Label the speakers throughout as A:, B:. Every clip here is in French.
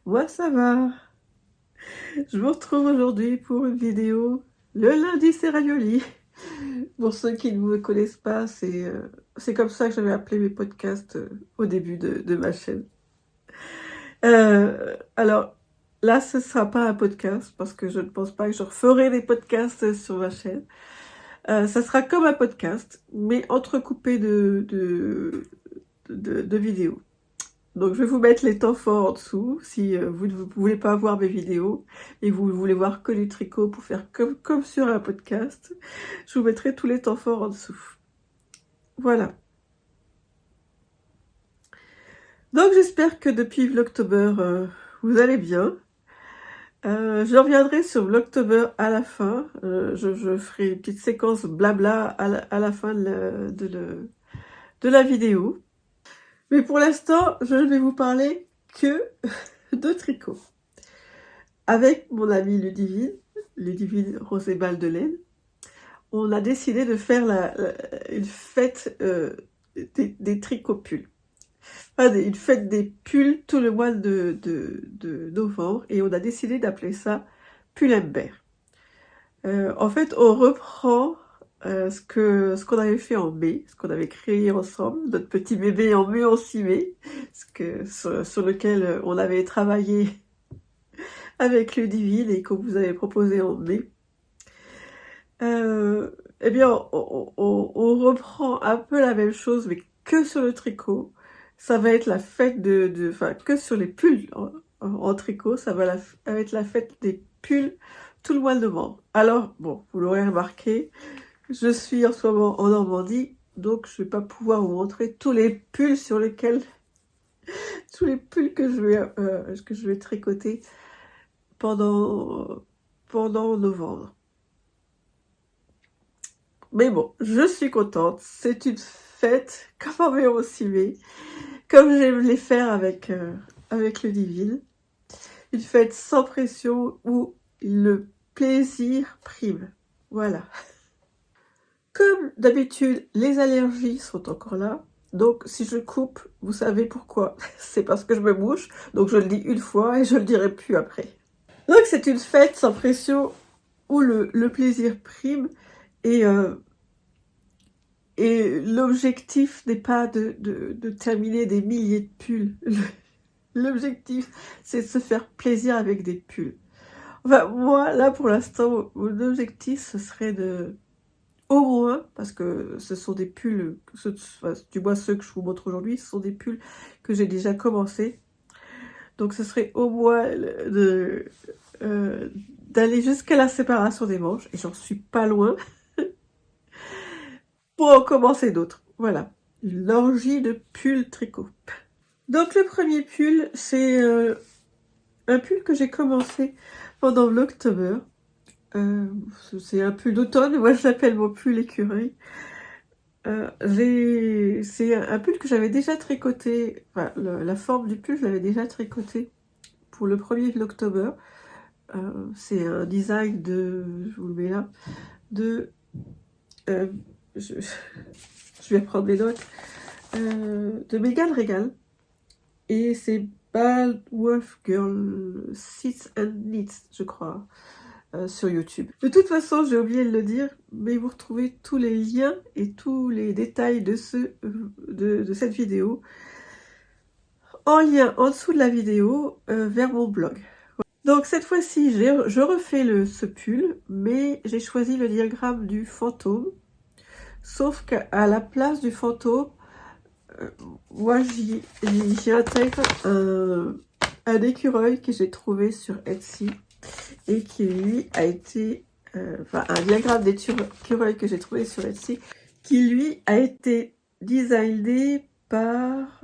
A: Moi ça va. Je vous retrouve aujourd'hui pour une vidéo. Le lundi c'est ravioli. Pour ceux qui ne me connaissent pas, c'est comme ça que j'avais appelé mes podcasts au début de ma chaîne. Alors là, ce ne sera pas un podcast parce que je ne pense pas que je referai des podcasts sur ma chaîne. Ça sera comme un podcast, mais entrecoupé de vidéos. Donc je vais vous mettre les temps forts en dessous, si vous ne voulez pas voir mes vidéos et vous voulez voir que du tricot pour faire comme sur un podcast, je vous mettrai tous les temps forts en dessous. Voilà. Donc j'espère que depuis Vlogtober, vous allez bien. Je reviendrai sur Vlogtober à la fin. Je ferai une petite séquence blabla à la fin de la vidéo. Mais pour l'instant, je ne vais vous parler que de tricot. Avec mon ami Ludivine Rosébal de Laine, on a décidé de faire une fête des tricots-pulls. Enfin, une fête des pulls tout le mois de novembre, et on a décidé d'appeler ça Pull&Bear. En fait, on reprend ce qu'on avait fait en mai, ce qu'on avait créé ensemble, notre petit bébé en mai, en 6 mai, sur lequel on avait travaillé avec Ludivine et qu'on vous avait proposé en mai. Eh bien, on reprend un peu la même chose, mais que sur le tricot. Ça va être la fête enfin, que sur les pulls en tricot, ça va être la fête des pulls tout le mois de novembre. Alors, bon, vous l'aurez remarqué, je suis en ce moment en Normandie, donc je vais pas pouvoir vous montrer tous les pulls tous les pulls que je vais tricoter pendant novembre. Mais bon, je suis contente. C'est une fête comme en mai aussi, mais comme j'aime les faire avec Ludivine. Une fête sans pression où le plaisir prime. Voilà. Comme d'habitude, les allergies sont encore là. Donc si je coupe, vous savez pourquoi. C'est parce que je me mouche. Donc je le dis une fois et je le dirai plus après. Donc c'est une fête sans pression où le plaisir prime. Et l'objectif n'est pas de terminer des milliers de pulls. L'objectif, c'est de se faire plaisir avec des pulls. Enfin, moi, là, pour l'instant, mon objectif, ce serait au moins, parce que ce sont des pulls, du moins ceux que je vous montre aujourd'hui, ce sont des pulls que j'ai déjà commencé. Donc, ce serait au moins d'aller jusqu'à la séparation des manches, et j'en suis pas loin, pour en commencer d'autres. Voilà, une orgie de pulls tricot. Donc le premier pull, c'est un pull que j'ai commencé pendant l'October. C'est un pull d'automne, moi je l'appelle mon pull écureuil. C'est un pull que j'avais déjà tricoté, enfin, la forme du pull, je l'avais déjà tricoté pour le premier de l'October. C'est un design je vous le mets là, euh, je vais prendre mes notes, de Megan Regal. Et c'est Baldworth Girl Sits and Knits, je crois, sur YouTube. De toute façon, j'ai oublié de le dire, mais vous retrouvez tous les liens et tous les détails de cette vidéo en lien en dessous de la vidéo vers mon blog. Donc cette fois-ci, je refais ce pull, mais j'ai choisi le diagramme du fantôme, sauf qu'à la place du fantôme, moi j'y intègre un écureuil que j'ai trouvé sur Etsy et qui lui a été, enfin un diagramme d'écureuil que j'ai trouvé sur Etsy, qui lui a été designé par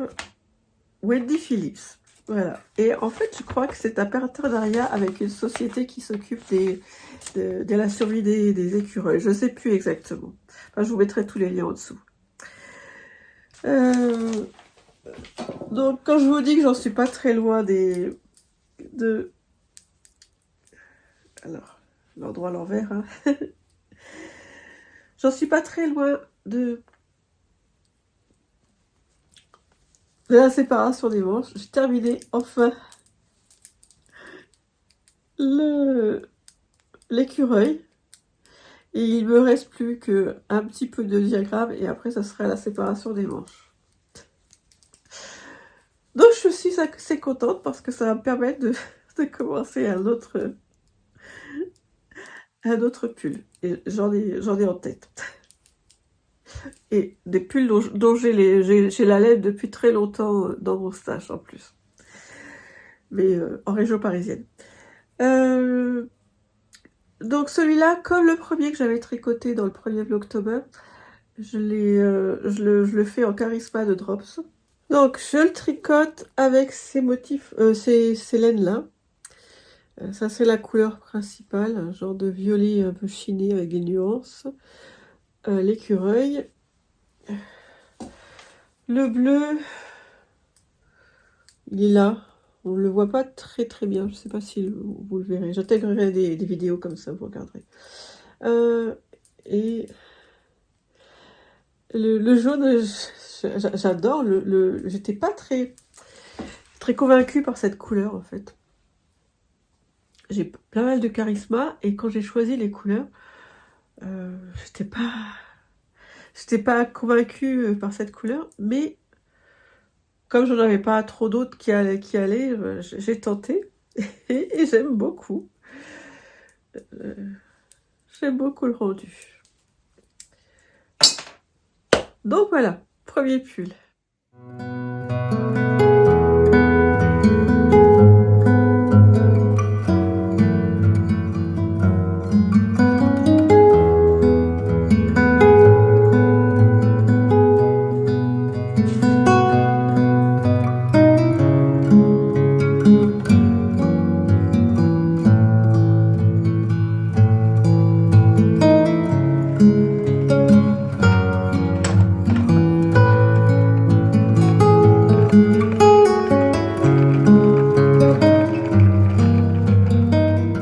A: Wendy Phillips. Voilà. Et en fait, je crois que c'est un partenariat avec une société qui s'occupe de la survie des écureuils. Je ne sais plus exactement. Enfin, je vous mettrai tous les liens en dessous. Donc, quand je vous dis que j'en suis pas très loin alors, l'endroit à l'envers, hein. J'en suis pas très loin de la séparation des manches. J'ai terminé enfin l'écureuil. Et il me reste plus qu'un petit peu de diagramme et après ça sera la séparation des manches. Donc je suis assez contente parce que ça va me permettre de commencer un autre pull. Et j'en ai en tête. Et des pulls dont j'ai la laine depuis très longtemps dans mon stage en plus. Mais en région parisienne. Donc celui-là, comme le premier que j'avais tricoté dans le premier Vlogtober, je le fais en Charisma de Drops. Donc je le tricote avec ces motifs, ces laines-là. Ça c'est la couleur principale, un genre de violet un peu chiné avec des nuances. L'écureuil. Le bleu, il est là. On ne le voit pas très très bien. Je ne sais pas si vous le verrez. J'intégrerai des vidéos comme ça, vous regarderez. Et le jaune, j'adore. J'étais pas très convaincue par cette couleur en fait. J'ai plein mal de charisme et quand j'ai choisi les couleurs, j'étais pas convaincue par cette couleur, mais comme je n'en avais pas trop d'autres qui allaient, j'ai tenté et j'aime beaucoup. J'aime beaucoup le rendu. Donc voilà, premier pull.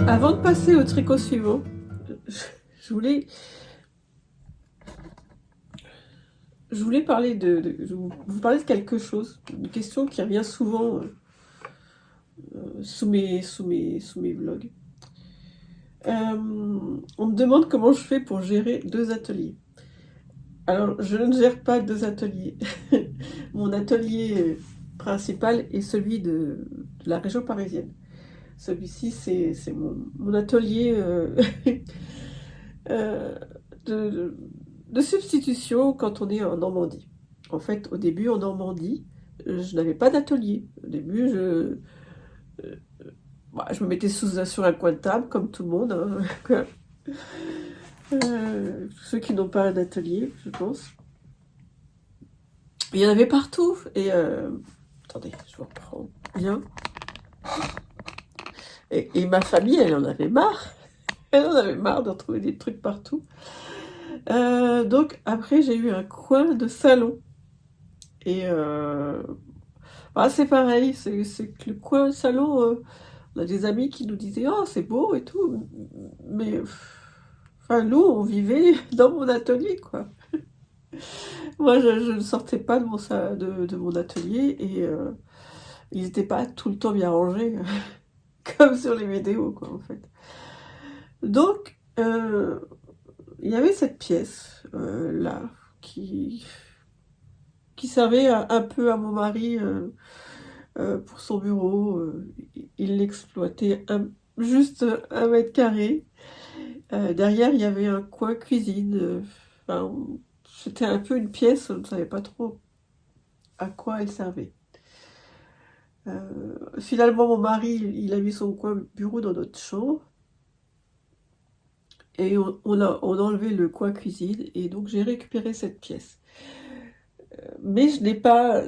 A: Avant de passer au tricot suivant, je voulais parler vous parler de quelque chose, une question qui revient souvent sous mes vlogs. On me demande comment je fais pour gérer 2 ateliers. Alors, je ne gère pas 2 ateliers. Mon atelier principal est celui de la région parisienne. Celui-ci, c'est mon atelier de substitution quand on est en Normandie. En fait, au début, en Normandie, je n'avais pas d'atelier. Au début, je me mettais sur un coin de table, comme tout le monde. Hein. Ceux qui n'ont pas un atelier, je pense. Il y en avait partout. Et attendez, je vous reprends bien. Et ma famille, elle en avait marre. Elle en avait marre de retrouver des trucs partout. Donc après, j'ai eu un coin de salon. Et c'est pareil, c'est que le coin salon, on a des amis qui nous disaient « Oh, c'est beau et tout ». Mais nous, on vivait dans mon atelier, quoi. Moi, je ne sortais pas de mon atelier et ils n'étaient pas tout le temps bien rangés, comme sur les vidéos, quoi, en fait. Donc, il y avait cette pièce, là, qui servait un peu à mon mari pour son bureau. Il l'exploitait juste 1 mètre carré. Derrière, il y avait un coin cuisine. C'était un peu une pièce, on ne savait pas trop à quoi elle servait. Finalement, mon mari, il a mis son coin bureau dans notre chambre. Et on a enlevé le coin cuisine. Et donc, j'ai récupéré cette pièce. Mais je n'ai pas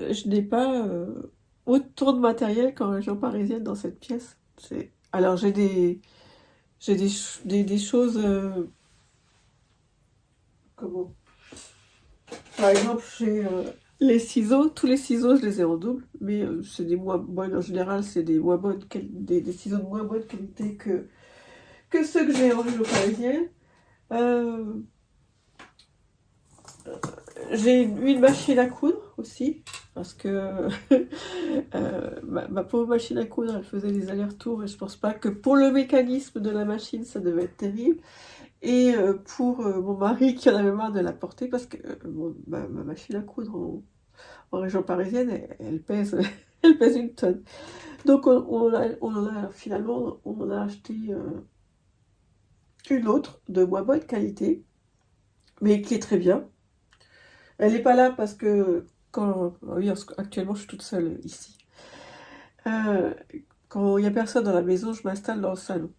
A: autant de matériel qu'en région parisienne dans cette pièce. Alors j'ai des choses comment, par exemple j'ai les ciseaux, tous les ciseaux je les ai en double, mais c'est des moins bonnes, en général c'est des moins bonnes des ciseaux de moins bonne qualité que ceux que j'ai en région parisienne. J'ai une machine à coudre aussi. parce que ma pauvre machine à coudre, elle faisait des allers-retours et je pense pas que pour le mécanisme de la machine, ça devait être terrible. Et pour mon mari qui en avait marre de la porter, parce que ma machine à coudre en région parisienne, elle pèse, elle pèse une tonne. Donc finalement, on en a acheté une autre de moins bonne qualité, mais qui est très bien. Elle n'est pas là parce que oui, actuellement je suis toute seule ici. Quand il n'y a personne dans la maison, je m'installe dans le salon.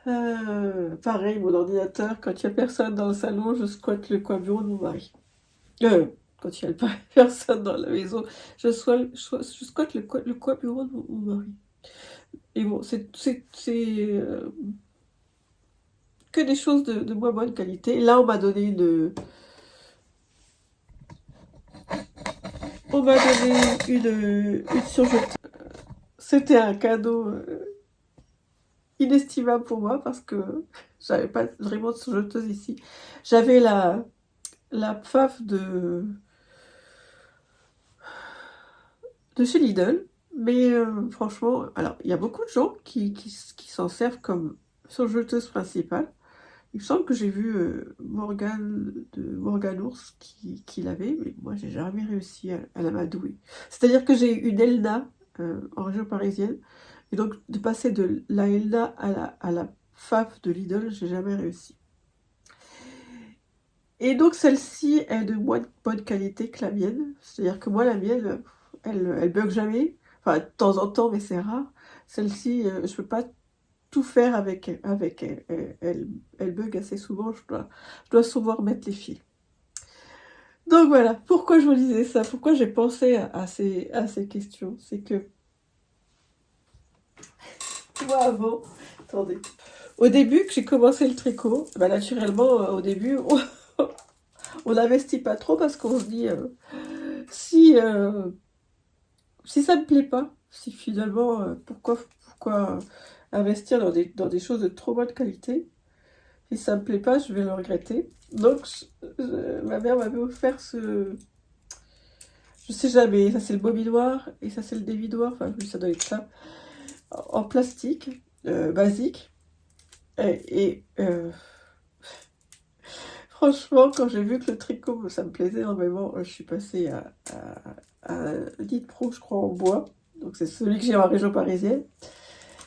A: Pareil, mon ordinateur, quand il n'y a personne dans le salon, je squatte le coin bureau de mon mari. Quand il n'y a pas personne dans la maison, je squatte le coin bureau de mon mari. Et bon, c'est que des choses de moins bonne qualité. Là, on m'a donné une surjeteuse. C'était un cadeau inestimable pour moi parce que j'avais pas vraiment de surjeteuse ici. J'avais la Pfaff de chez Lidl, mais franchement, alors il y a beaucoup de gens qui s'en servent comme surjeteuse principale. Il me semble que j'ai vu Morgane Ours qui l'avait, mais moi j'ai jamais réussi à l'amadouer. C'est-à-dire que j'ai une Elna en région parisienne, et donc de passer de la Elna à la Pfaff de Lidl, j'ai jamais réussi. Et donc celle-ci est de moins bonne qualité que la mienne, c'est-à-dire que moi la mienne, elle bug jamais, enfin de temps en temps, mais c'est rare. Celle-ci, je peux pas tout faire avec elle. Elle bug assez souvent, je dois souvent remettre les fils. Donc voilà, pourquoi je vous disais ça, pourquoi j'ai pensé à ces questions, c'est que moi avant, attendez, au début que j'ai commencé le tricot, bah naturellement au début on n'investit pas trop parce qu'on se dit si ça me plaît pas, si finalement pourquoi investir dans des choses de trop bonne qualité. Si ça me plaît pas, je vais le regretter. Donc, ma mère m'avait offert ce... Je sais jamais, ça c'est le bobinoir et ça c'est le dévidoir. Enfin, oui, ça doit être ça. En plastique, basique. Et franchement, quand j'ai vu que le tricot, ça me plaisait énormément, je suis passée à un Lit Pro, je crois, en bois. Donc, c'est celui que j'ai en région parisienne.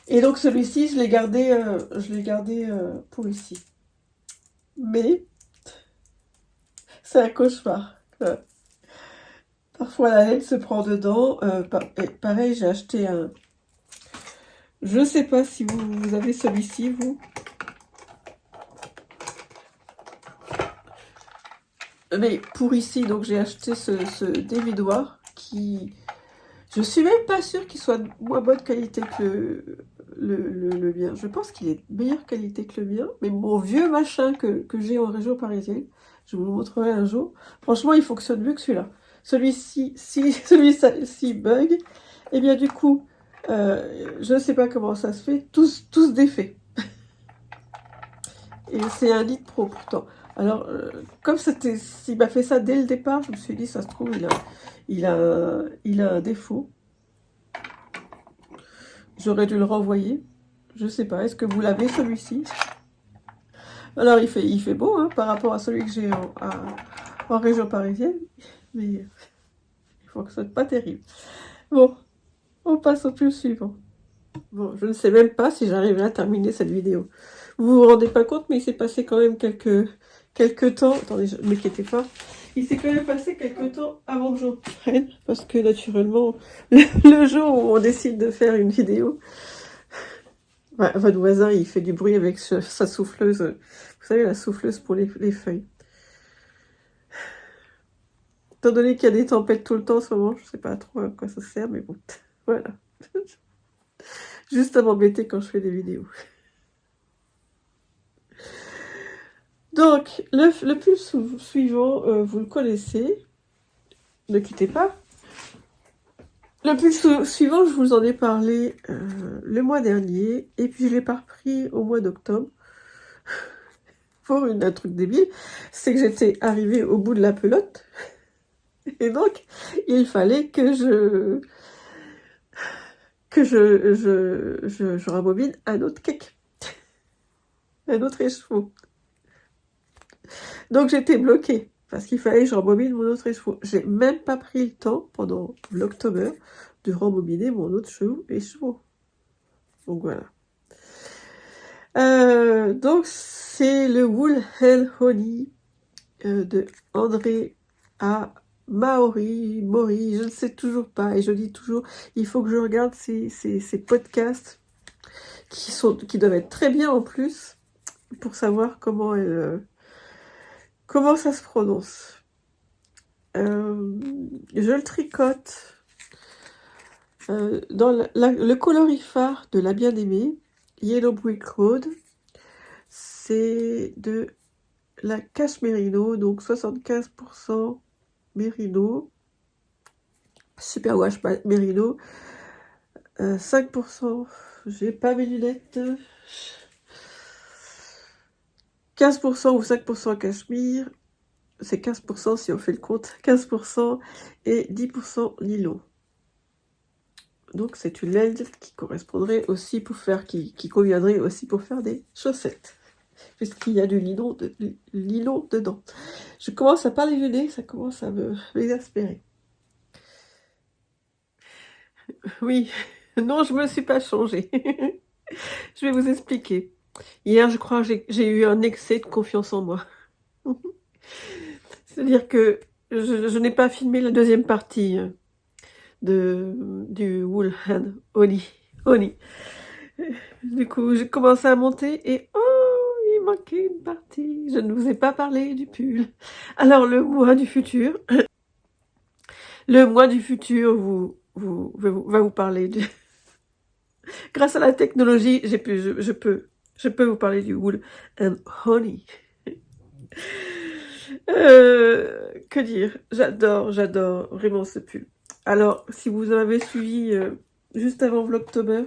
A: Et donc, celui-ci, je l'ai gardé pour ici. Mais c'est un cauchemar. Parfois la laine se prend dedans. Pareil, j'ai acheté un... Je sais pas si vous avez celui-ci, vous. Mais pour ici, donc j'ai acheté ce dévidoir qui... Je suis même pas sûre qu'il soit de moins bonne qualité que le mien. Je pense qu'il est de meilleure qualité que le mien. Mais mon vieux machin que j'ai en région parisienne, je vous le montrerai un jour. Franchement, il fonctionne mieux que celui-là. Celui-ci bug. Et bien du coup, je ne sais pas comment ça se fait. Tous défaits. Et c'est un Lit Pro pourtant. Alors, comme s'il m'a fait ça dès le départ, je me suis dit, ça se trouve, il a un défaut. J'aurais dû le renvoyer. Je sais pas, est-ce que vous l'avez celui-ci? Alors, il fait beau hein, par rapport à celui que j'ai en région parisienne. Mais il fonctionne pas terrible. Bon, on passe au plus suivant. Bon, je ne sais même pas si j'arriverai à terminer cette vidéo. Vous vous rendez pas compte, mais il s'est passé quand même quelques temps. Attendez, ne m'inquiétez pas. Il s'est quand même passé quelques temps avant que j'en prenne. Parce que naturellement, le jour où on décide de faire une vidéo, votre voisin, il fait du bruit avec sa souffleuse. Vous savez, la souffleuse pour les feuilles. Étant donné qu'il y a des tempêtes tout le temps en ce moment, je sais pas trop à quoi ça sert, mais bon, voilà. Juste à m'embêter quand je fais des vidéos. Donc, le pull suivant, vous le connaissez. Ne quittez pas. Le pull suivant, je vous en ai parlé le mois dernier. Et puis, je l'ai pas repris au mois d'octobre. Pour un truc débile. C'est que j'étais arrivée au bout de la pelote. Et donc, il fallait que je rembobine un autre cake, un autre écheveau. Donc j'étais bloquée, parce qu'il fallait que je rembobine mon autre écheveau. J'ai même pas pris le temps, pendant l'octobre, de rembobiner mon autre écheveau. Donc voilà. Donc c'est le Wool and Honey de André A. Mori, je ne sais toujours pas, et je dis toujours, il faut que je regarde ces podcasts qui doivent être très bien en plus, pour savoir comment ça se prononce. Je le tricote dans le colorifère de la bien-aimée, Yellow Brick Road. C'est de la cache mérino, donc 75% mérino, superwash mérino, 5%, j'ai pas mes lunettes, 15% ou 5% cachemire, c'est 15% si on fait le compte, 15% et 10% nylon. Donc c'est une laine qui correspondrait aussi pour faire, qui conviendrait aussi pour faire des chaussettes, puisqu'il y a du nylon dedans. Je commence à parler du nez, ça commence à m'exaspérer. Oui, non, je me suis pas changée. Je vais vous expliquer. Hier, je crois que j'ai eu un excès de confiance en moi. C'est-à-dire que je n'ai pas filmé la deuxième partie du Wool and Honey. Du coup, j'ai commencé à monter et il manquait une partie. Je ne vous ai pas parlé du pull. Alors, le mois du futur va vous parler du... Grâce à la technologie, je peux vous parler du Wool and Honey. Que dire? J'adore vraiment ce pull. Alors, si vous m'avez suivi juste avant Vlogtober,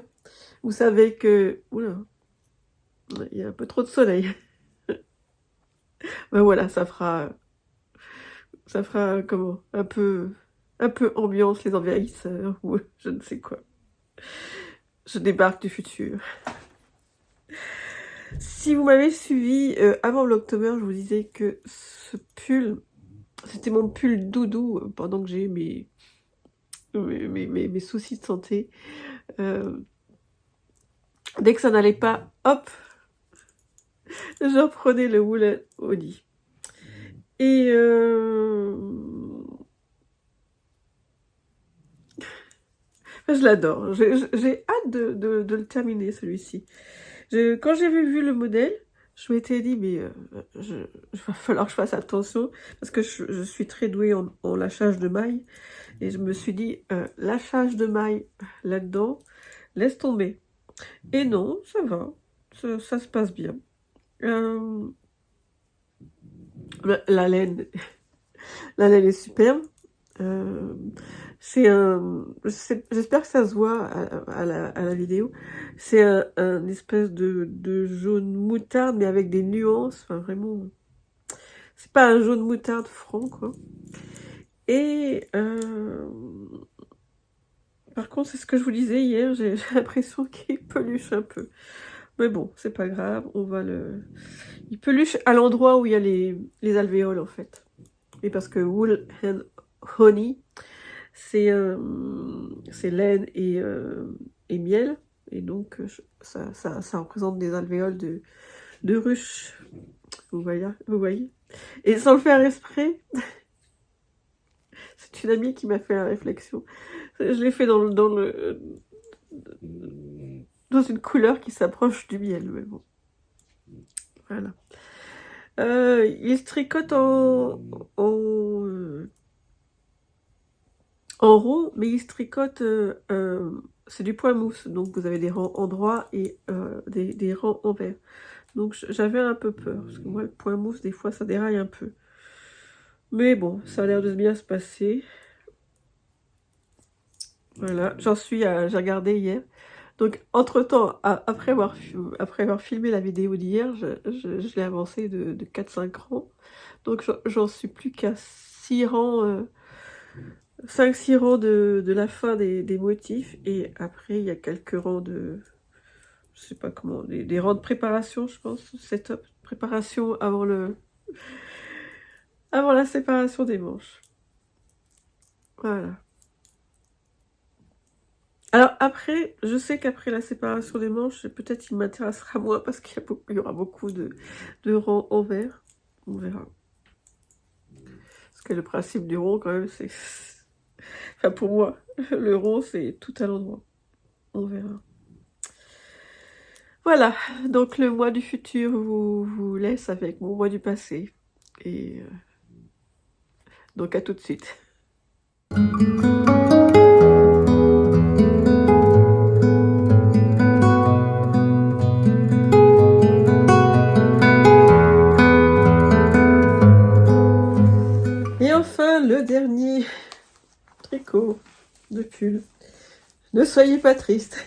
A: vous savez que... Oula, il y a un peu trop de soleil. Ben voilà, ça fera comment? Un peu ambiance les envahisseurs, ou je ne sais quoi. Je débarque du futur. Si vous m'avez suivi avant l'octobre, je vous disais que ce pull, c'était mon pull doudou pendant que j'ai eu mes soucis de santé. Dès que ça n'allait pas, hop, je reprenais le Wool and Honey. Et je l'adore. J'ai hâte de le terminer, celui-ci. Quand j'ai vu le modèle, je m'étais dit, mais il va falloir que je fasse attention, parce que je suis très douée en lâchage de mailles. Et je me suis dit, lâchage de mailles là-dedans, laisse tomber. Et non, ça va. Ça se passe bien. La laine est superbe. J'espère que ça se voit à la vidéo. C'est un espèce de jaune moutarde, mais avec des nuances. Enfin, vraiment, c'est pas un jaune moutarde franc, quoi. Et par contre, c'est ce que je vous disais hier, j'ai l'impression qu'il peluche un peu. Mais bon, c'est pas grave, il peluche à l'endroit où il y a les alvéoles, en fait. Et parce que Wool and Honey, c'est laine et miel. Et donc, ça représente des alvéoles de ruche. Vous voyez. Et sans le faire exprès, c'est une amie qui m'a fait la réflexion. Je l'ai fait dans une couleur qui s'approche du miel, mais bon. Voilà. Il se tricote en rond, mais il se tricote, c'est du point mousse, donc vous avez des rangs endroits et des rangs envers. Donc j'avais un peu peur, parce que moi le point mousse, des fois ça déraille un peu. Mais bon, ça a l'air de bien se passer. Voilà, j'ai regardé hier. Donc entre-temps, après avoir filmé la vidéo d'hier, je l'ai avancé de 4-5 rangs. Donc j'en suis plus qu'à 6 rangs 5-6 rangs de la fin des motifs, et après il y a quelques rangs de, je sais pas comment, des rangs de préparation, je pense, setup, préparation avant la séparation des manches. Voilà. Alors après, je sais qu'après la séparation des manches, peut-être il m'intéressera moins parce qu'il y aura beaucoup de rangs envers. On verra. Parce que le principe du rond, quand même, c'est... Enfin, pour moi, le rond, c'est tout à l'endroit. On verra. Voilà, donc le mois du futur vous laisse avec mon mois du passé. Et donc à tout de suite. Et enfin, le dernier tricot de pull. Ne soyez pas triste.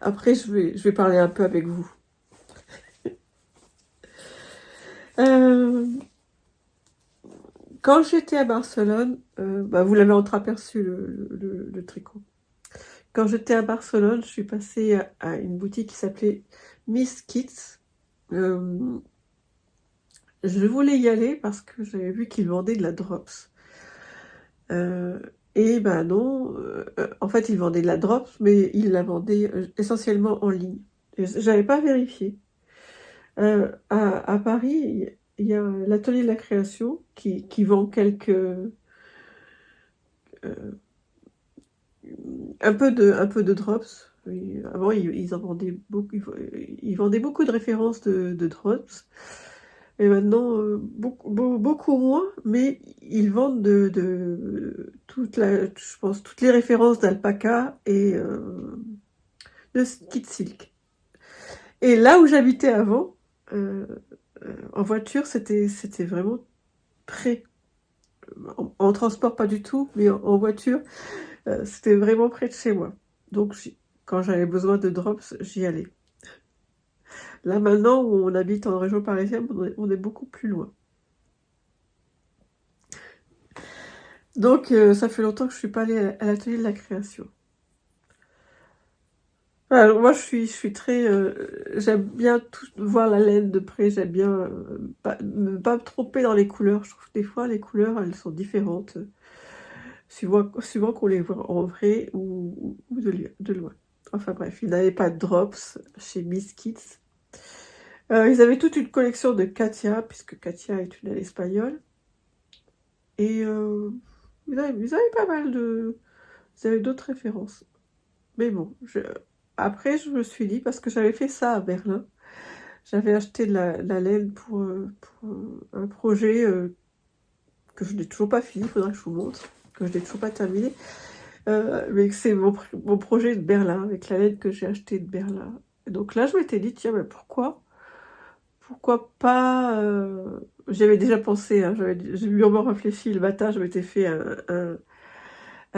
A: Après, je vais parler un peu avec vous. Quand j'étais à Barcelone, vous l'avez entreaperçu le tricot. Quand j'étais à Barcelone, je suis passée à une boutique qui s'appelait Miss Kits. Je voulais y aller parce que j'avais vu qu'ils vendaient de la drops. Et ben non, en fait ils vendaient de la drops, mais ils la vendaient essentiellement en ligne. J'avais pas vérifié. À Paris, il y a l'atelier de la création qui vend un peu de drops. Oui, avant, ils en vendaient beaucoup, ils vendaient beaucoup de références de drops. Et maintenant, beaucoup moins, mais ils vendent je pense, toutes les références d'alpaca et de Kid Silk. Et là où j'habitais avant, en voiture, c'était vraiment près. En transport, pas du tout, mais en voiture, c'était vraiment près de chez moi. Donc, quand j'avais besoin de drops, j'y allais. Là, maintenant, où on habite en région parisienne, on est beaucoup plus loin. Donc, ça fait longtemps que je suis pas allée à l'atelier de la création. Alors, moi, je suis très... j'aime bien voir la laine de près, j'aime bien ne pas me tromper dans les couleurs. Je trouve que des fois, les couleurs, elles sont différentes, suivant qu'on les voit en vrai ou de loin. Enfin bref, ils n'avaient pas de drops chez Miss Kits. Ils avaient toute une collection de Katia, puisque Katia est une aile espagnole. Et ils avaient pas mal de... Ils avaient d'autres références. Mais bon, après je me suis dit, parce que j'avais fait ça à Berlin, j'avais acheté de la laine pour un projet que je n'ai toujours pas fini, il faudra que je vous montre, que je n'ai toujours pas terminé. Mais c'est mon projet de Berlin, avec la laine que j'ai achetée de Berlin. Et donc là, je m'étais dit, tiens, mais pourquoi pas... J'avais déjà pensé, hein, j'ai mûrement réfléchi le matin, je m'étais fait un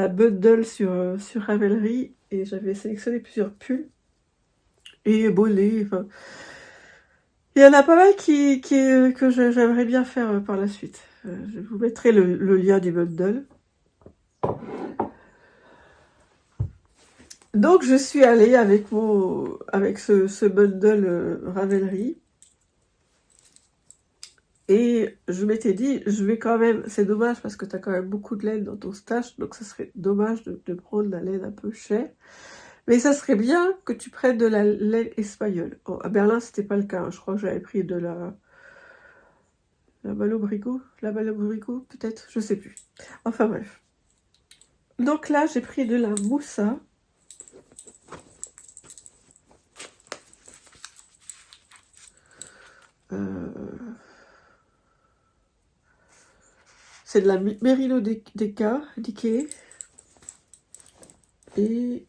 A: bundle sur Ravelry, et j'avais sélectionné plusieurs pulls et bonnets. Enfin, il y en a pas mal que j'aimerais bien faire par la suite. Je vous mettrai le lien du bundle. Donc je suis allée avec ce bundle Ravelry. Et je m'étais dit, je vais quand même, c'est dommage parce que tu as quand même beaucoup de laine dans ton stash, donc ça serait dommage de prendre la laine un peu chère. Mais ça serait bien que tu prennes de la laine espagnole. Oh, à Berlin, c'était pas le cas, hein. Je crois que j'avais pris de la Malo-Brico, peut-être, je sais plus. Enfin bref. Donc là, j'ai pris de la moussa. C'est de la Merino d'Ikea. Et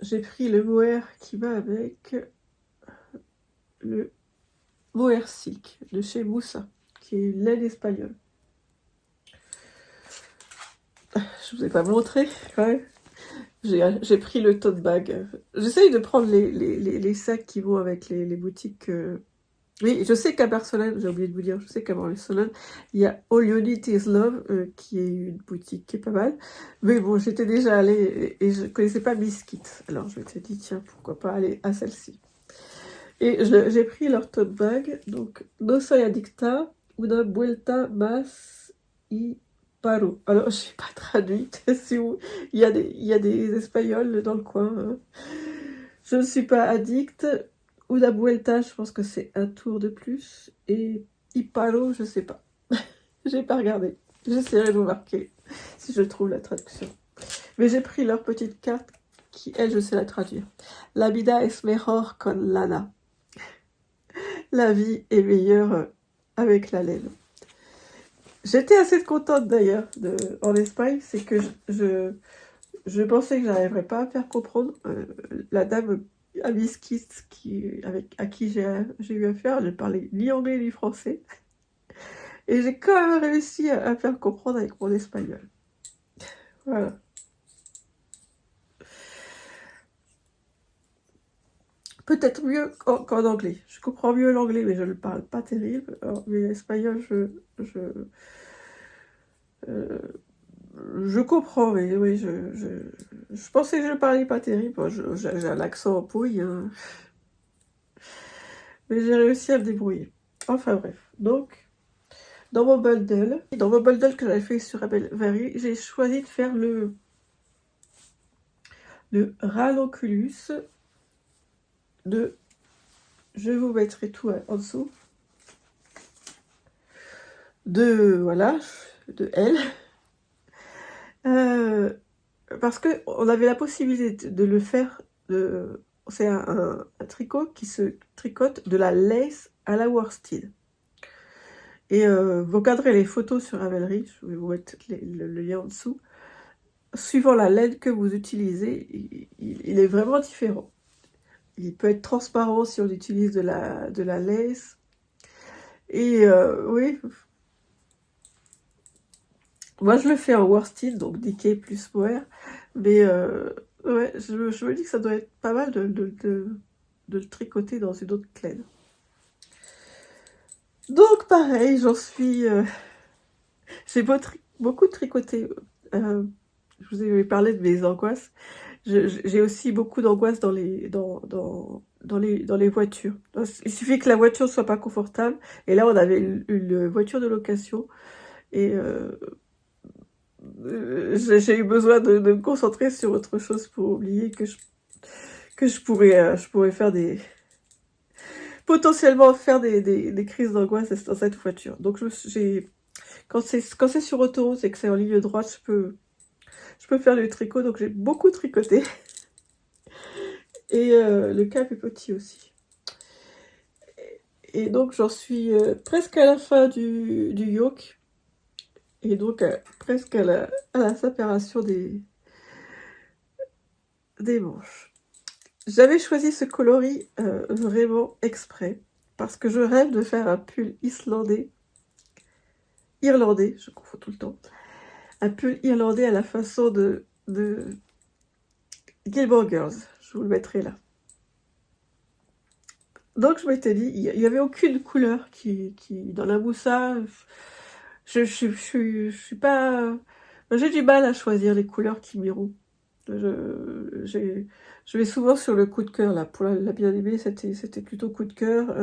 A: j'ai pris le mohair qui va avec le mohair silk de chez Moussa, qui est une laine espagnole. Je vous ai pas montré quand même. J'ai pris le tote bag. J'essaye de prendre les sacs qui vont avec les boutiques Oui, je sais qu'à Barcelone, j'ai oublié de vous dire, je sais qu'à Barcelone, il y a All You Need Is Love, qui est une boutique qui est pas mal. Mais bon, j'étais déjà allée et je connaissais pas Biscuit. Alors je m'étais dit, tiens, pourquoi pas aller à celle-ci. Et j'ai pris leur tote bag, donc No soy adicta, una vuelta más y paro. Alors, je n'ai pas traduite, il y a des Espagnols dans le coin, hein. Je ne suis pas addict. Una vuelta, je pense que c'est un tour de plus. Et y paro, je sais pas. J'ai pas regardé. J'essaierai de vous marquer si je trouve la traduction. Mais j'ai pris leur petite carte qui, elle, je sais la traduire. La vida es mejor con lana. La vie est meilleure avec la laine. J'étais assez contente d'ailleurs en Espagne, c'est que je pensais que j'arriverais pas à faire comprendre la dame à Biscuit à qui j'ai eu affaire. Elle ne parlait ni anglais ni français. Et j'ai quand même réussi à faire comprendre avec mon espagnol. Voilà. Peut-être mieux qu'en anglais. Je comprends mieux l'anglais, mais je ne le parle pas terrible. Alors, mais l'espagnol, euh, je comprends, mais oui, je pensais que je parlais pas terrible. Bon, j'ai un accent en pouille, hein. Mais j'ai réussi à me débrouiller. Enfin bref. Donc, dans mon bundle que j'avais fait sur Ravelry, j'ai choisi de faire le Ranunculus de... Je vous mettrai tout en dessous. Voilà, de elle. Parce qu'on avait la possibilité de le faire, c'est un tricot qui se tricote de la lace à la worsted. Et vous regarderez les photos sur Ravelry, je vais vous mettre le lien en dessous. Suivant la laine que vous utilisez, il est vraiment différent. Il peut être transparent si on utilise de la lace. Et oui, moi je le fais en worsted, donc DK plus mohair. Mais ouais, je me dis que ça doit être pas mal de le tricoter dans une autre laine. Donc pareil, j'en suis... j'ai beaucoup tricoté. Je vous avais parlé de mes angoisses. J'ai aussi beaucoup d'angoisse dans les voitures. Il suffit que la voiture soit pas confortable. Et là, on avait une voiture de location. Et j'ai eu besoin de me concentrer sur autre chose pour oublier que je pourrais faire potentiellement faire des crises d'angoisse dans cette voiture. Donc, quand c'est sur autoroute et que c'est en ligne droite, je peux faire du tricot. Donc, j'ai beaucoup tricoté. Et le cap est petit aussi. Et donc j'en suis presque à la fin du yoke. Et donc presque à la séparation des manches. J'avais choisi ce coloris vraiment exprès. Parce que je rêve de faire un pull irlandais, je confonds tout le temps. Un pull irlandais à la façon de Gilmore Girls. Je vous le mettrai là. Donc je m'étais dit, il n'y avait aucune couleur qui dans la moussa, je suis pas... J'ai du mal à choisir les couleurs qui m'iront. Je vais souvent sur le coup de cœur, là. Pour la bien-aimée, c'était plutôt coup de cœur.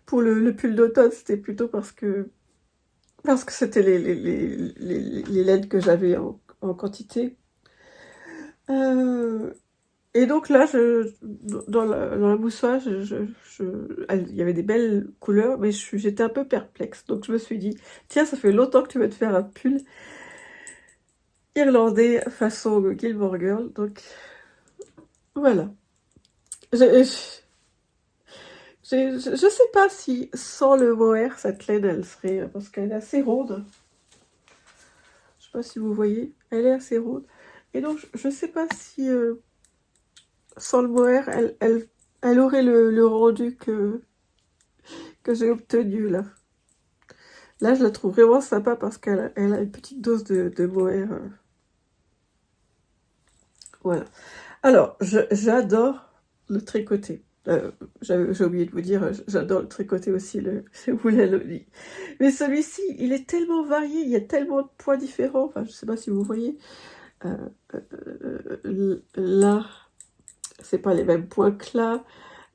A: Pour le pull d'automne, c'était plutôt parce que c'était les laines que j'avais en quantité. Et donc là, dans la mousseuse, il y avait des belles couleurs, mais j'étais un peu perplexe. Donc je me suis dit, tiens, ça fait longtemps que tu veux te faire un pull irlandais façon Gilmore Girl. Donc voilà. Je sais pas si sans le mohair, cette laine, elle serait... Parce qu'elle est assez ronde. Je sais pas si vous voyez. Elle est assez ronde. Et donc, je sais pas si... sans le mohair, elle aurait le rendu que j'ai obtenu là. Là, je la trouve vraiment sympa parce qu'elle a une petite dose de mohair. Voilà. Alors, j'adore le tricoter. J'ai oublié de vous dire, j'adore le tricoter aussi, le boulet Loli. Mais celui-ci, il est tellement varié, il y a tellement de points différents. Enfin, je sais pas si vous voyez. Là, c'est pas les mêmes points que là.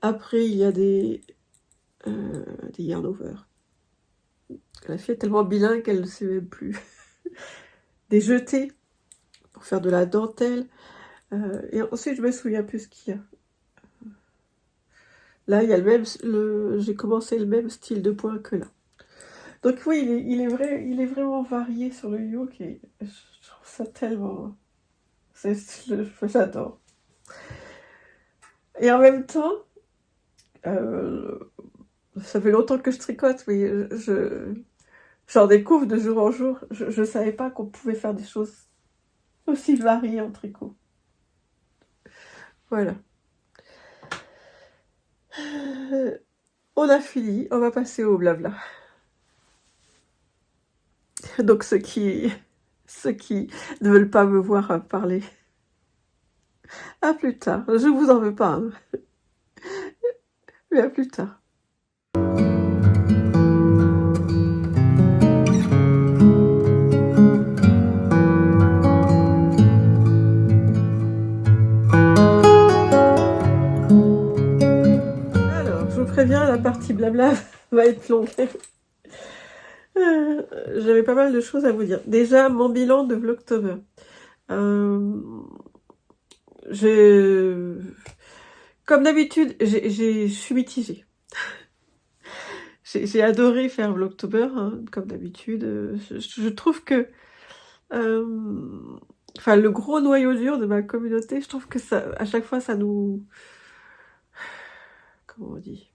A: Après, il y a des yarn over. La fille est tellement bilingue qu'elle ne sait même plus. Des jetés pour faire de la dentelle. Et ensuite, je me souviens plus ce qu'il y a. Là, il y a j'ai commencé le même style de points que là. Donc oui, il est vraiment varié sur le yoke et je trouve ça tellement... J'adore. Et en même temps, ça fait longtemps que je tricote, mais j'en découvre de jour en jour. Je ne savais pas qu'on pouvait faire des choses aussi variées en tricot. Voilà. On a fini, on va passer au blabla. Donc ceux qui ne veulent pas me voir parler, à plus tard. Je vous en veux pas, hein. Mais à plus tard. Alors, je vous préviens, la partie blabla va être longue. J'avais pas mal de choses à vous dire. Déjà, mon bilan de Vlogtober. Comme d'habitude, je suis mitigée. J'ai adoré faire Vlogtober, hein, comme d'habitude. Je trouve que... enfin, le gros noyau dur de ma communauté, je trouve que ça, à chaque fois, ça nous... Comment on dit?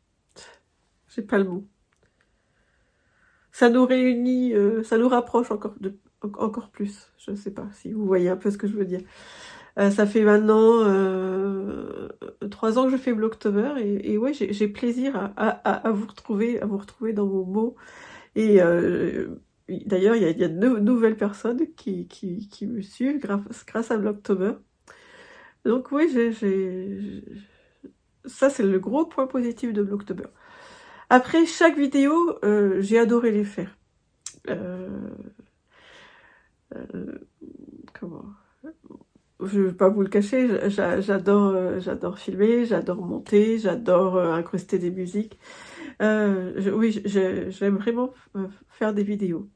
A: J'ai pas le mot. Ça nous réunit, ça nous rapproche encore plus. Je ne sais pas si vous voyez un peu ce que je veux dire. Ça fait maintenant 3 ans que je fais Vlogtober et ouais, j'ai plaisir à vous retrouver dans vos mots. Et d'ailleurs, il y a de nouvelles personnes qui me suivent grâce à Vlogtober. Donc oui, ça c'est le gros point positif de Vlogtober. Après chaque vidéo, j'ai adoré les faire. Comment? Je ne vais pas vous le cacher, j'adore filmer, j'adore monter, j'adore incruster des musiques. Oui, j'aime vraiment faire des vidéos.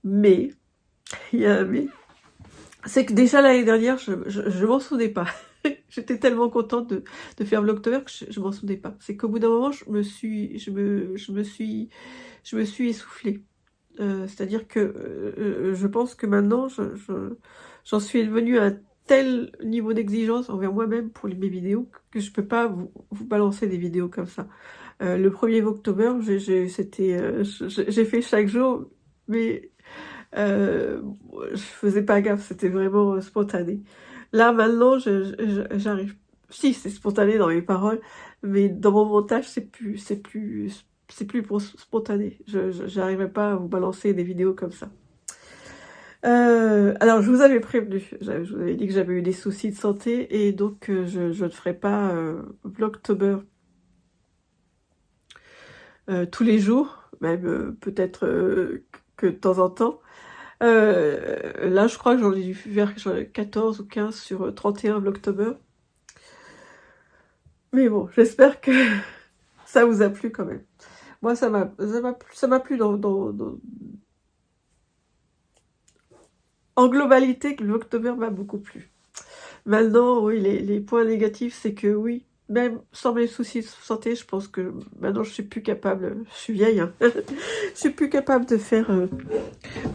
A: Mais, il y a un mais, c'est que déjà l'année dernière, je m'en souvenais pas. J'étais tellement contente de faire Vlogtober que je m'en souvenais pas. C'est qu'au bout d'un moment, je me suis essoufflée. C'est-à-dire que je pense que maintenant, j'en suis devenue à un tel niveau d'exigence envers moi-même pour mes vidéos que je peux pas vous balancer des vidéos comme ça. Le 1er octobre, j'ai fait chaque jour, mais je faisais pas gaffe, c'était vraiment spontané. Là, maintenant, j'arrive... Si, c'est spontané dans mes paroles, mais dans mon montage, c'est plus spontané. Je n'arriverai pas à vous balancer des vidéos comme ça. Alors, je vous avais prévenu. Je vous avais dit que j'avais eu des soucis de santé et donc je ne ferai pas Vlogtober tous les jours, même peut-être que de temps en temps. Là, je crois que j'en ai dû faire 14 ou 15 sur 31 Vlogtober. Mais bon, j'espère que ça vous a plu quand même. Moi, ça m'a plu en globalité, Vlogtober m'a beaucoup plu. Maintenant, oui, les points négatifs, c'est que oui, même sans mes soucis de santé, je pense que maintenant je suis plus capable, je suis vieille, hein, je suis plus capable de faire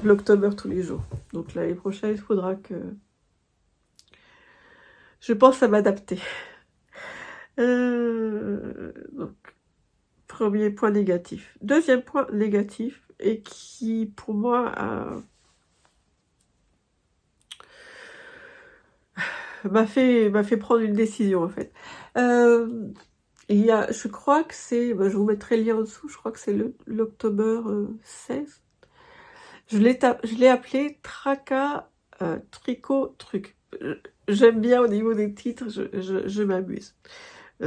A: Vlogtober tous les jours. Donc l'année prochaine, il faudra que je pense à m'adapter. Donc, premier point négatif. Deuxième point négatif, et qui pour moi m'a fait prendre une décision en fait. Il y a, je crois que c'est, je vous mettrai le lien en dessous, je crois que c'est l'octobre 16. Je l'ai appelé Tracas Tricot Truc. J'aime bien au niveau des titres, je m'amuse.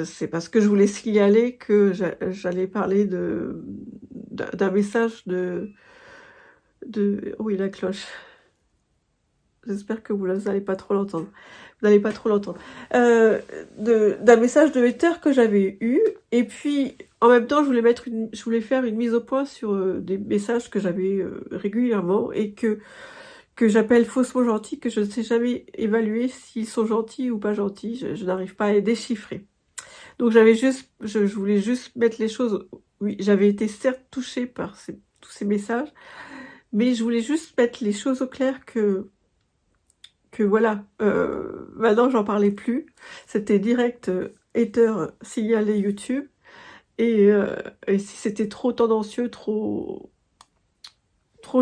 A: C'est parce que je voulais signaler que j'allais parler d'un message de... Oui, la cloche. J'espère que vous n'allez pas trop l'entendre. Vous n'allez pas trop l'entendre. D'un message de hater que j'avais eu. Et puis, en même temps, je voulais faire une mise au point sur des messages que j'avais régulièrement et que j'appelle faussement gentils, que je ne sais jamais évaluer s'ils sont gentils ou pas gentils. Je n'arrive pas à les déchiffrer. Donc, je voulais juste mettre les choses. Oui, j'avais été certes touchée par tous ces messages, mais je voulais juste mettre les choses au clair que voilà, maintenant j'en parlais plus. C'était direct hater signalé YouTube. Et si c'était trop tendancieux, trop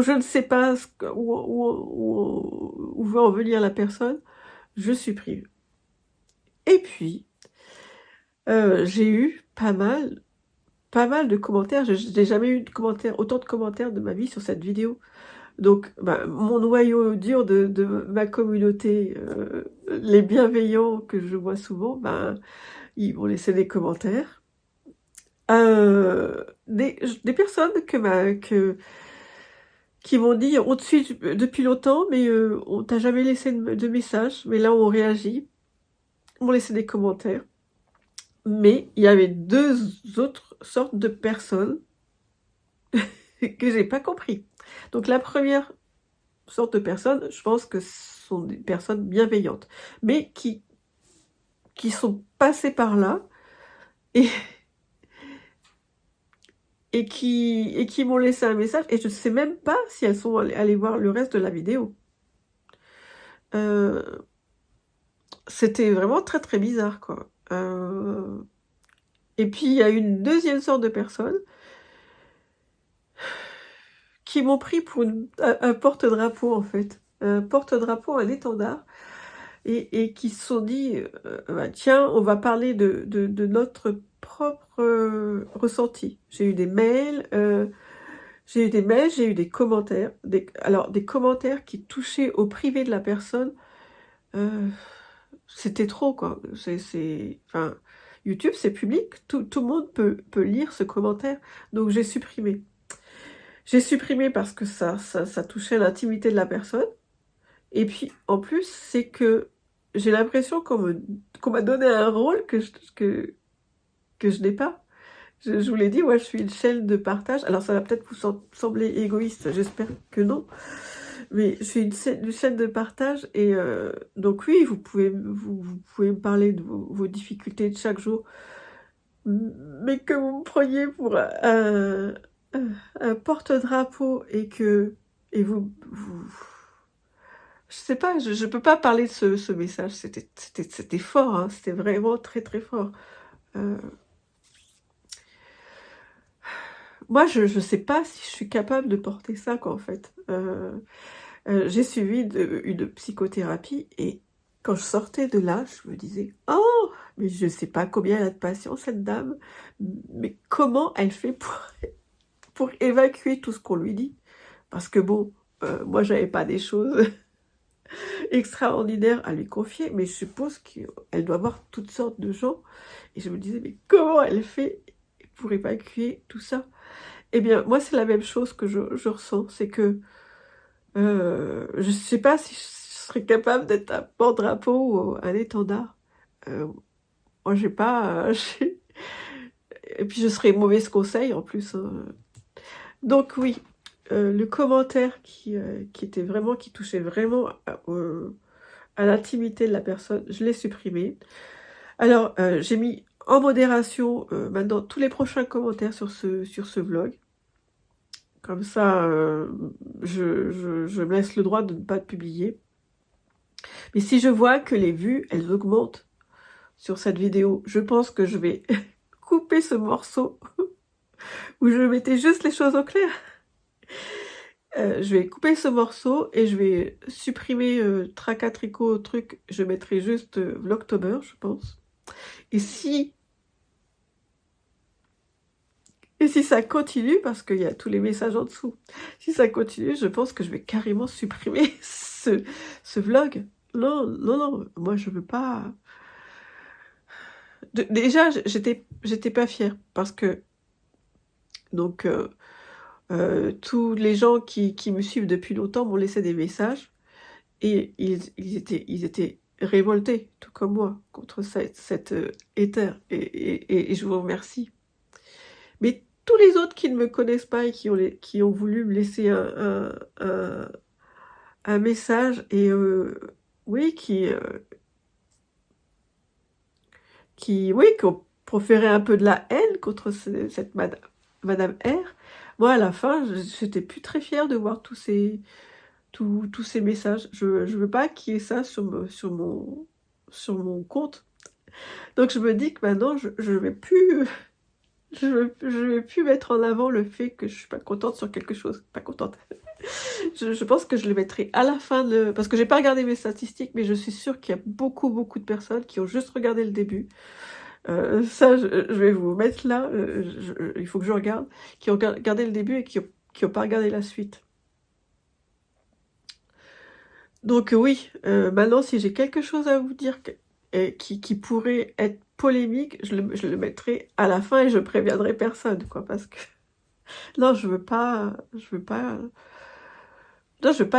A: je ne sais pas où veut en venir la personne, je supprime. Et puis, j'ai eu pas mal de commentaires. Je n'ai jamais eu autant de commentaires de ma vie sur cette vidéo. Donc, mon noyau dur de ma communauté, les bienveillants que je vois souvent, ils vont laisser des commentaires. Des personnes qui m'ont dit, on te suit depuis longtemps, mais on t'a jamais laissé de message, mais là on réagit, m'ont laissé des commentaires. Mais il y avait deux autres sortes de personnes que j'ai pas compris. Donc la première sorte de personnes, je pense que ce sont des personnes bienveillantes, mais qui sont passées par là et, qui m'ont laissé un message, et je ne sais même pas si elles sont allées voir le reste de la vidéo. C'était vraiment très très bizarre, quoi. Et puis il y a une deuxième sorte de personnes qui m'ont pris pour un porte-drapeau, en fait. Un porte-drapeau, un étendard, et qui se sont dit, tiens, on va parler de notre propre ressenti. J'ai eu des mails, j'ai eu des commentaires, des commentaires qui touchaient au privé de la personne. C'était trop, quoi. Enfin, YouTube, c'est public, tout le monde peut lire ce commentaire, donc j'ai supprimé. J'ai supprimé parce que ça touchait l'intimité de la personne. Et puis, en plus, c'est que j'ai l'impression qu'on m'a donné un rôle que je n'ai pas. Je vous l'ai dit, moi, je suis une chaîne de partage. Alors, ça va peut-être vous sembler égoïste, j'espère que non. Mais je suis une chaîne de partage. Et donc, oui, vous pouvez me parler de vos difficultés de chaque jour. Mais que vous me preniez pour un porte-drapeau et vous je sais pas, je peux pas parler de ce message. C'était fort, hein, c'était vraiment très très fort. Moi, je sais pas si je suis capable de porter ça, quoi, en fait. J'ai suivi une psychothérapie, et quand je sortais de là, je me disais, oh, mais je sais pas combien elle a de patience, cette dame, mais comment elle fait pour évacuer tout ce qu'on lui dit? Parce que bon, moi, j'avais pas des choses extraordinaires à lui confier, mais je suppose qu'elle doit voir toutes sortes de gens. Et je me disais, mais comment elle fait pour évacuer tout ça? Eh bien, moi, c'est la même chose que je ressens. C'est que je ne sais pas si je serais capable d'être un porte-drapeau ou un étendard. Moi, j'ai pas... Et puis, je serais mauvaise conseil, en plus, hein. Donc, oui, le commentaire qui touchait vraiment à l'intimité de la personne, je l'ai supprimé. Alors, j'ai mis en modération maintenant tous les prochains commentaires sur ce vlog. Comme ça, je me laisse le droit de ne pas publier. Mais si je vois que les vues, elles augmentent sur cette vidéo, je pense que je vais couper ce morceau où je mettais juste les choses au clair. Je vais couper ce morceau et je vais supprimer Tracas Tricot truc. Je mettrai juste Vlogtober, je pense. Et si ça continue, parce qu'il y a tous les messages en dessous, si ça continue, je pense que je vais carrément supprimer ce vlog. Non, moi je veux pas... déjà, j'étais pas fière parce que donc tous les gens qui me suivent depuis longtemps m'ont laissé des messages et ils étaient révoltés, tout comme moi, contre cette éther et je vous remercie. Mais tous les autres qui ne me connaissent pas et qui ont voulu me laisser un message et oui, qui ont proféré un peu de la haine contre cette madame R. Moi, à la fin, j'étais plus très fière de voir tous ces messages. Je veux pas qu'il y ait ça sur mon compte. Donc je me dis que maintenant, je vais plus je vais plus mettre en avant le fait que je suis pas contente sur quelque chose. Pas contente. Je pense que je le mettrai à la fin parce que j'ai pas regardé mes statistiques, mais je suis sûre qu'il y a beaucoup de personnes qui ont juste regardé le début. Ça, je vais vous mettre là, il faut que je regarde, qui ont regardé le début et qui ont pas regardé la suite. Donc oui, maintenant si j'ai quelque chose à vous dire qui pourrait être polémique, je le mettrai à la fin et je préviendrai personne, quoi, parce que non, non, je veux pas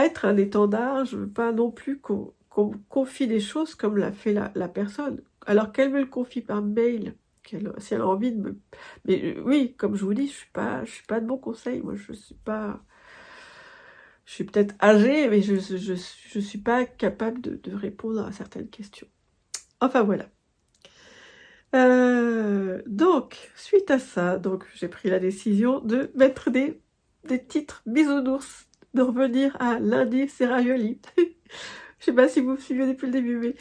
A: être un étendard, je veux pas non plus qu'on me confie des choses comme l'a fait la personne. Alors qu'elle me le confie par mail, si elle a envie de me... Mais oui, comme je vous dis, je suis pas de bon conseil, moi je suis pas... Je suis peut-être âgée, mais je suis pas capable de répondre à certaines questions. Enfin voilà. Donc, suite à ça, donc j'ai pris la décision de mettre des titres bisounours, de revenir à lundi c'est ravioli. Je sais pas si vous me suivez depuis le début, mais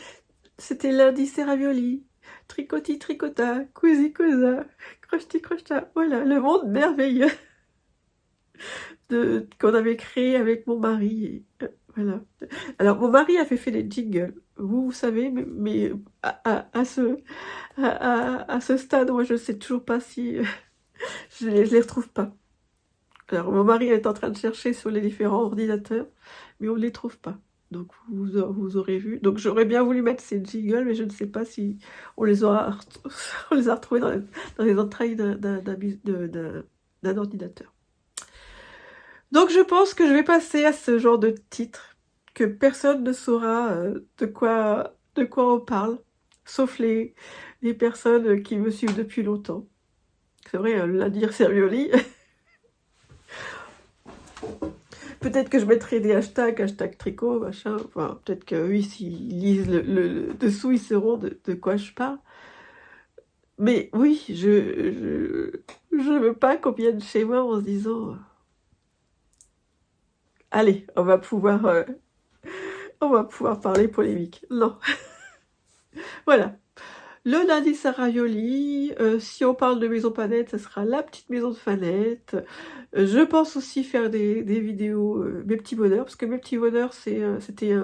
A: c'était lundi c'est ravioli, tricoti tricota, cousi cousa, crocheti crocheta. Voilà, le monde merveilleux qu'on avait créé avec mon mari. Voilà. Alors, mon mari avait fait des jingles, vous savez, mais à ce stade, moi, je sais toujours pas si... je les retrouve pas. Alors, mon mari est en train de chercher sur les différents ordinateurs, mais on ne les trouve pas. Donc, vous aurez vu. Donc, j'aurais bien voulu mettre ces jingles, mais je ne sais pas si on les a retrouvés dans les entrailles d'un ordinateur. Donc, je pense que je vais passer à ce genre de titre, que personne ne saura de quoi on parle, sauf les personnes qui me suivent depuis longtemps. C'est vrai, lundi c'est ravioli. Peut-être que je mettrai des hashtag tricot, machin. Enfin, peut-être que oui, s'ils lisent le dessous, ils sauront de quoi je parle. Mais oui, je veux pas qu'on vienne chez moi en se disant allez, on va pouvoir parler polémique. Non. Voilà. Le lundi c'est ravioli. Si on parle de maison Panette, ça sera la petite maison de Fanette. Je pense aussi faire des vidéos mes petits bonheurs, parce que mes petits bonheurs, c'était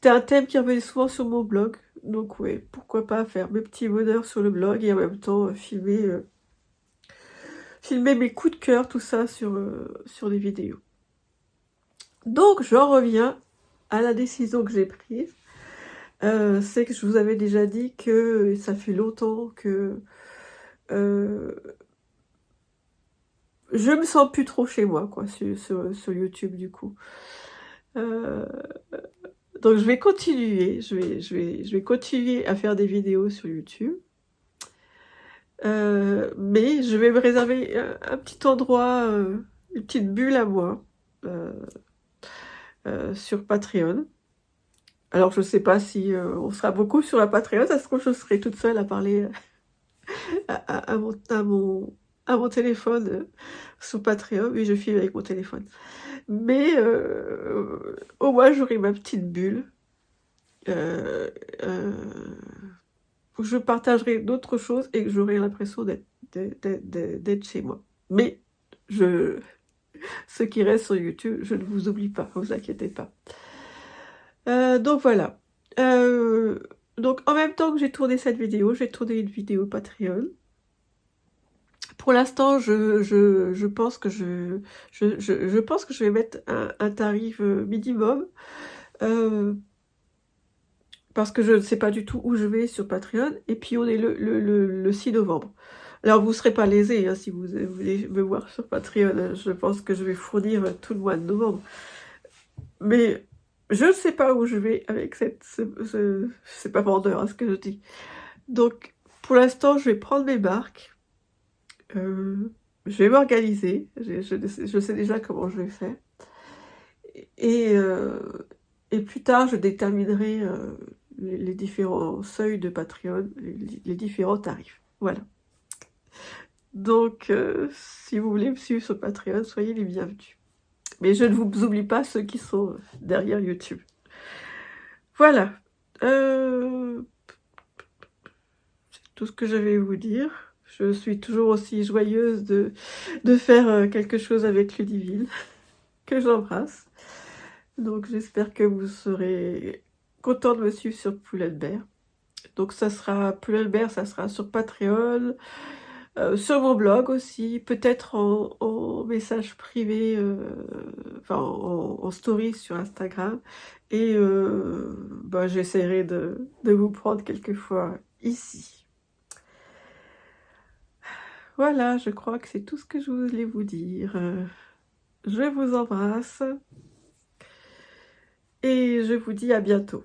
A: un thème qui revenait souvent sur mon blog. Donc ouais, pourquoi pas faire mes petits bonheurs sur le blog et en même temps filmer mes coups de cœur, tout ça sur des vidéos. Donc j'en reviens à la décision que j'ai prise. C'est que je vous avais déjà dit que ça fait longtemps que je me sens plus trop chez moi, quoi, sur YouTube, du coup. Donc je vais continuer, je vais continuer à faire des vidéos sur YouTube. Mais je vais me réserver un petit endroit, une petite bulle à moi, sur Patreon. Alors je sais pas si on sera beaucoup sur la Patreon, ça se trouve je serai toute seule à parler à mon téléphone sur Patreon, oui je filme avec mon téléphone. Mais au moins j'aurai ma petite bulle où je partagerai d'autres choses et que j'aurai l'impression d'être chez moi. Mais ceux qui restent sur YouTube, je ne vous oublie pas, ne vous inquiétez pas. Donc voilà. Donc en même temps que j'ai tourné cette vidéo, j'ai tourné une vidéo Patreon. Pour l'instant, je pense que je pense que je vais mettre un tarif minimum parce que je ne sais pas du tout où je vais sur Patreon. Et puis on est le 6 novembre. Alors vous ne serez pas lésés hein, si vous voulez me voir sur Patreon. Je pense que je vais fournir tout le mois de novembre. Mais je ne sais pas où je vais avec c'est pas vendeur hein, ce que je dis. Donc pour l'instant je vais prendre mes marques. Je vais m'organiser. Je sais déjà comment je vais faire. Et, et plus tard, je déterminerai les différents seuils de Patreon, les différents tarifs. Voilà. Donc, si vous voulez me suivre sur Patreon, soyez les bienvenus. Mais je ne vous oublie pas ceux qui sont derrière YouTube. Voilà. C'est tout ce que j'avais à vous dire. Je suis toujours aussi joyeuse de faire quelque chose avec Ludivine, que j'embrasse. Donc j'espère que vous serez content de me suivre sur Pull&Bear. Donc ça sera Pull&Bear, ça sera sur Patreon, sur mon blog aussi, peut-être en message privé, enfin en story sur Instagram. Et bah, j'essaierai de vous prendre quelquefois ici. Voilà, je crois que c'est tout ce que je voulais vous dire. Je vous embrasse et je vous dis à bientôt.